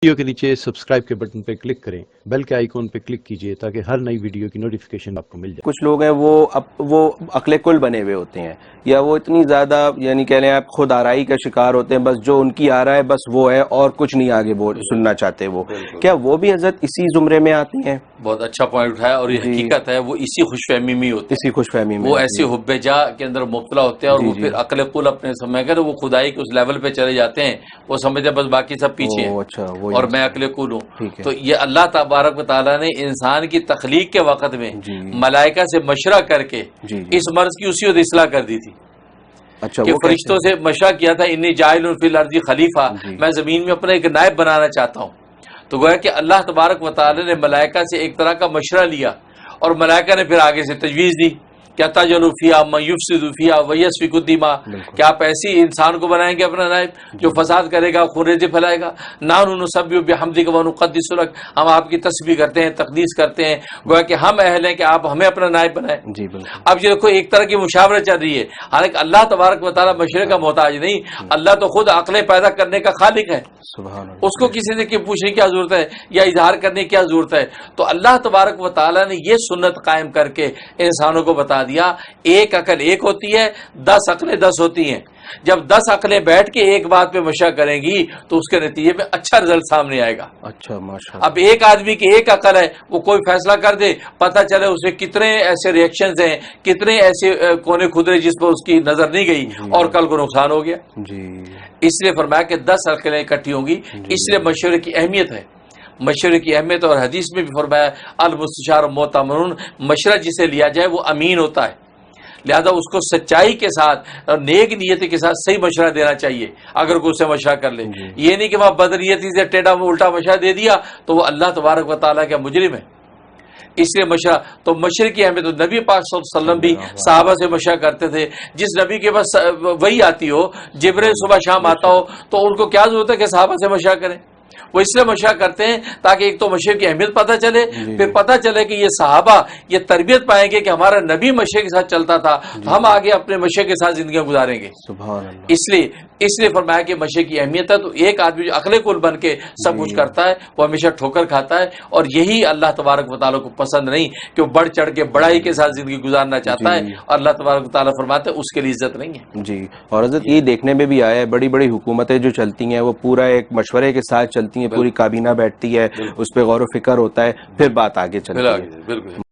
Video کے نیچے subscribe کے بٹن پہ کلک کریں، بیل کے آئیکن پہ کلک کیجئے تاکہ ہر نئی ویڈیو کی نوٹیفیکیشن آپ کو مل جائے۔ کچھ لوگ ہیں وہ عقل کل بنے ہوئے ہوتے ہیں، یا وہ اتنی زیادہ یعنی کہہ لیں آپ خود آرائی کا شکار ہوتے ہیں، بس جو ان کی آ رہا ہے بس وہ ہے اور کچھ نہیں آگے سننا چاہتے وہ۔ کیا وہ بھی حضرت اسی زمرے میں آتی ہیں؟ بہت اچھا پوائنٹ اٹھایا، اور یہ حقیقت ہے، وہ اسی خوش فہمی میں ہوتے ہیں، اسی خوش فہمی میں وہ ایسی حب جا کے اندر مبتلا ہوتے ہیں، اور وہ پھر عقل کل اپنے سمجھ کر وہ خدائی کے اس لیول پہ چلے جاتے ہیں، وہ سمجھتے بس باقی سب پیچھے ہیں اور میں عقل کل ہوں۔ تو یہ اللہ تبارک و تعالیٰ نے انسان کی تخلیق کے وقت میں ملائکہ سے مشورہ کر کے اس مرض کی اسی وقت اصلاح کر دی تھی کہ فرشتوں سے مشورہ کیا تھا، انی جاعل فی الارض خلیفہ، میں زمین میں اپنا ایک نائب بنانا چاہتا ہوں۔ تو گویا کہ اللہ تبارک و تعالی نے ملائکہ سے ایک طرح کا مشورہ لیا، اور ملائکہ نے پھر آگے سے تجویز دی کیا تجعل فیہا من یفسد فیہا ویسفک الدماء، کیا آپ ایسی انسان کو بنائیں گے اپنا نائب جو فساد کرے گا، خون ریزی پھیلائے گا؟ نحن نسبح بحمدک ونقدس لک، ہم آپ کی تسبیح کرتے ہیں، تقدیس کرتے ہیں، گویا کہ ہم اہل ہیں کہ آپ ہمیں اپنا نائب بنائیں۔ اب یہ دیکھو ایک طرح کی مشاورت چل رہی ہے، حالانکہ اللہ تبارک و تعالیٰ مشورے کا محتاج نہیں، اللہ تو خود عقلیں پیدا کرنے کا خالق ہے، اس کو کسی سے پوچھنے کی کیا ضرورت ہے یا اظہار کرنے کی کیا ضرورت ہے؟ تو اللہ تبارک و تعالیٰ نے یہ سنت قائم کر کے انسانوں کو بتا دیا، ایک عقل ایک ہوتی ہے، 10 عقلیں 10 ہوتی ہیں۔ جب 10 عقلیں بیٹھ کے ایک بات پہ مشورہ کریں گی تو اس کے نتیجے میں اچھا رزلٹ سامنے آئے گا۔ اچھا ماشاءاللہ۔ اب ایک آدمی کی ایک عقل ہے، وہ کوئی فیصلہ کر دے، پتہ چلے اس میں کتنے ایسے ریئیکشنز ہیں، کتنے ایسے کونے کھدرے جس پر اس کی نظر نہیں گئی، اور کل کو نقصان ہو گیا۔ اس لیے فرمایا کہ 10 عقلیں اکٹھی ہوں گی، اس لیے مشورے کی اہمیت ہے، مشورے کی اہمیت۔ اور حدیث میں بھی فرمایا المستشار مؤتمن، مشورہ جسے لیا جائے وہ امین ہوتا ہے، لہذا اس کو سچائی کے ساتھ اور نیک نیت کے ساتھ صحیح مشورہ دینا چاہیے۔ اگر کوئی اسے مشورہ کر لے، یہ نہیں کہ وہ بدنیتی سے ٹیڑھا الٹا مشورہ دے دیا تو وہ اللہ تبارک و تعالیٰ کا مجرم ہے۔ اس لیے مشورہ تو مشورے کی اہمیت، نبی پاک صلی اللہ علیہ وسلم بھی صحابہ سے مشورہ کرتے تھے۔ جس نبی کے پاس وحی آتی ہو، جبرائیل صبح شام آتا ہو، تو ان کو کیا ضرورت ہے کہ صحابہ سے مشورہ کریں؟ وہ اس لیے مشورہ کرتے ہیں تاکہ ایک تو مشورے کی اہمیت پتہ چلے، پھر پتہ چلے کہ یہ صحابہ یہ تربیت پائیں گے کہ ہمارا نبی مشورے کے ساتھ چلتا تھا، تو ہم آگے اپنے مشورے کے ساتھ زندگیاں گزاریں گے۔ سبحان اللہ۔ اس لیے فرمایا کہ مشورے کی اہمیت ہے۔ تو ایک آدمی جو عقل کل بن کے سب کچھ کرتا ہے وہ ہمیشہ ٹھوکر کھاتا ہے، اور یہی اللہ تبارک و تعالیٰ کو پسند نہیں کہ وہ بڑھ چڑھ کے بڑائی کے ساتھ زندگی گزارنا چاہتا ہے، اور اللہ تبارک و تعالیٰ فرماتے ہیں اس کے لیے عزت نہیں ہے۔ جی، اور حضرت یہ دیکھنے میں بھی آیا ہے بڑی بڑی حکومتیں جو چلتی ہیں وہ پورا ایک مشورے کے ساتھ چلتی ہیں، پوری کابینہ بیٹھتی ہے، اس پہ غور و فکر ہوتا ہے، پھر بات آگے چلتی ہے۔ بالکل۔